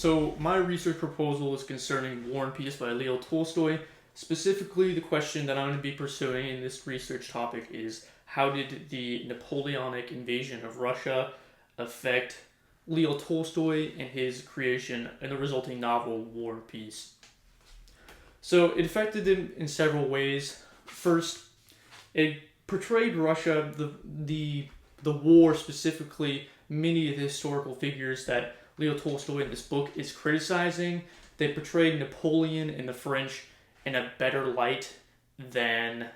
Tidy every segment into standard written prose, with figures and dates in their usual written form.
So my research proposal is concerning War and Peace by Leo Tolstoy. Specifically, the question that I'm going to be pursuing in this research topic is how did the Napoleonic invasion of Russia affect Leo Tolstoy and his creation and the resulting novel War and Peace? So it affected him in several ways. First, it portrayed Russia, the war specifically, many of the historical figures that Leo Tolstoy in this book is criticizing. They portrayed Napoleon and the French in a better light than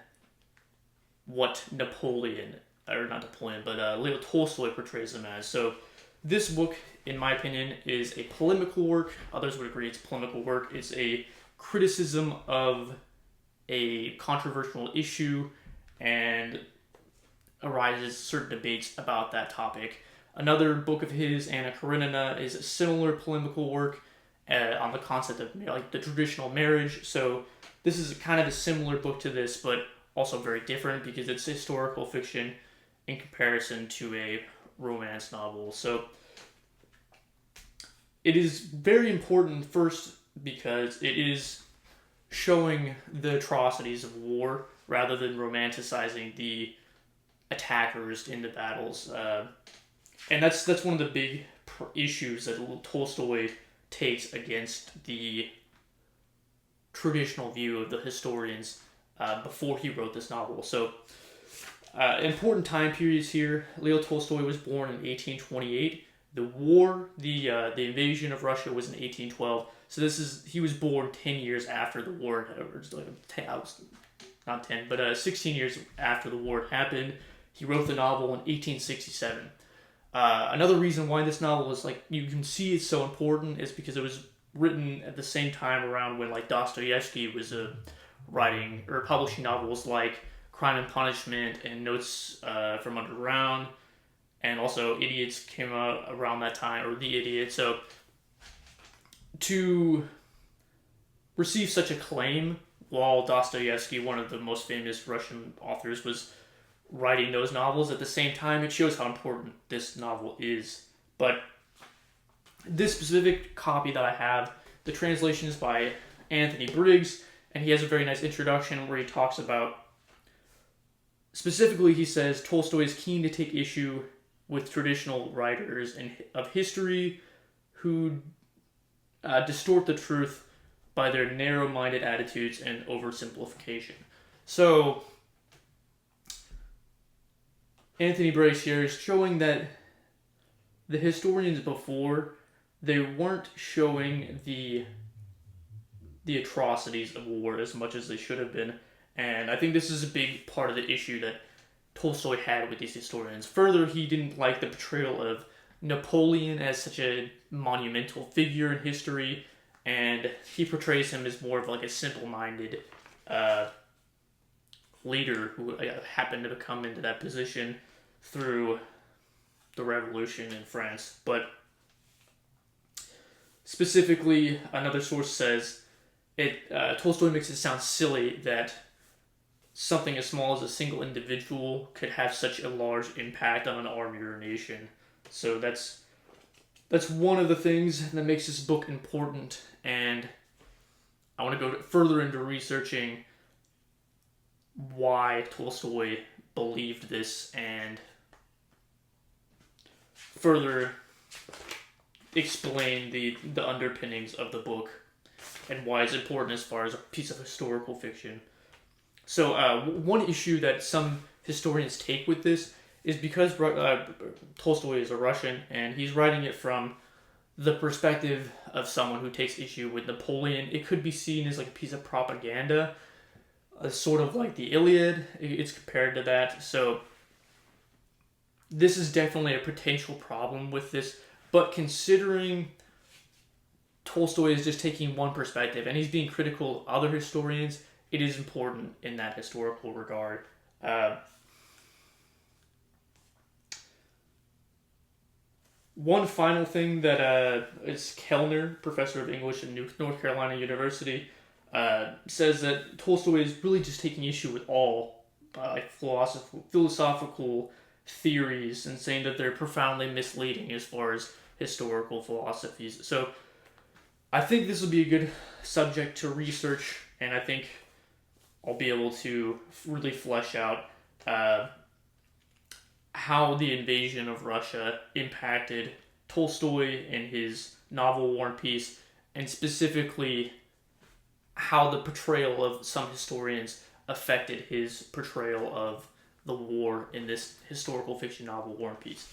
what Napoleon, or not Napoleon, but Leo Tolstoy portrays them as. So this book, in my opinion, is a polemical work. Others would agree it's a polemical work. It's a criticism of a controversial issue and arises certain debates about that topic. Another book of his, Anna Karenina, is a similar polemical work on the concept of like the traditional marriage. So this is kind of a similar book to this, but also very different because it's historical fiction in comparison to a romance novel. So it is very important, first, because it is showing the atrocities of war rather than romanticizing the attackers in the battles. And that's one of the big issues that Tolstoy takes against the traditional view of the historians before he wrote this novel. So, important time periods here. Leo Tolstoy was born in 1828. The invasion of Russia was in 1812. So he was born 10 years after the war, or not 10, but 16 years after the war happened. He wrote the novel in 1867. Another reason why this novel is you can see it's so important is because it was written at the same time around when Dostoevsky was writing or publishing novels like Crime and Punishment and Notes from Underground, and also Idiots came out around that time, or The Idiot. So to receive such acclaim while Dostoevsky, one of the most famous Russian authors, was writing those novels at the same time, it shows how important this novel is. But this specific copy that I have, the translation is by Anthony Briggs, and he has a very nice introduction where he talks about, specifically he says, Tolstoy is keen to take issue with traditional writers of history who distort the truth by their narrow-minded attitudes and oversimplification. So Anthony Briggs here is showing that the historians before, they weren't showing the atrocities of war as much as they should have been. And I think this is a big part of the issue that Tolstoy had with these historians. Further, he didn't like the portrayal of Napoleon as such a monumental figure in history, and he portrays him as more of a simple-minded leader who happened to come into that position through the revolution in France. But specifically, another source says Tolstoy makes it sound silly that something as small as a single individual could have such a large impact on an army or a nation. So that's one of the things that makes this book important, and I want to go further into researching why Tolstoy believed this and further explain the underpinnings of the book and why it's important as far as a piece of historical fiction. So one issue that some historians take with this is because Tolstoy is a Russian and he's writing it from the perspective of someone who takes issue with Napoleon, it could be seen as a piece of propaganda, sort of like the Iliad. It's compared to that. So this is definitely a potential problem with this, but considering Tolstoy is just taking one perspective and he's being critical of other historians, it is important in that historical regard. One final thing that is Kellner, professor of English at North Carolina University, says that Tolstoy is really just taking issue with all philosophical theories and saying that they're profoundly misleading as far as historical philosophies. So I think this will be a good subject to research, and I think I'll be able to really flesh out uh, how the invasion of Russia impacted Tolstoy and his novel War and Peace, and specifically how the portrayal of some historians affected his portrayal of the war in this historical fiction novel War and Peace.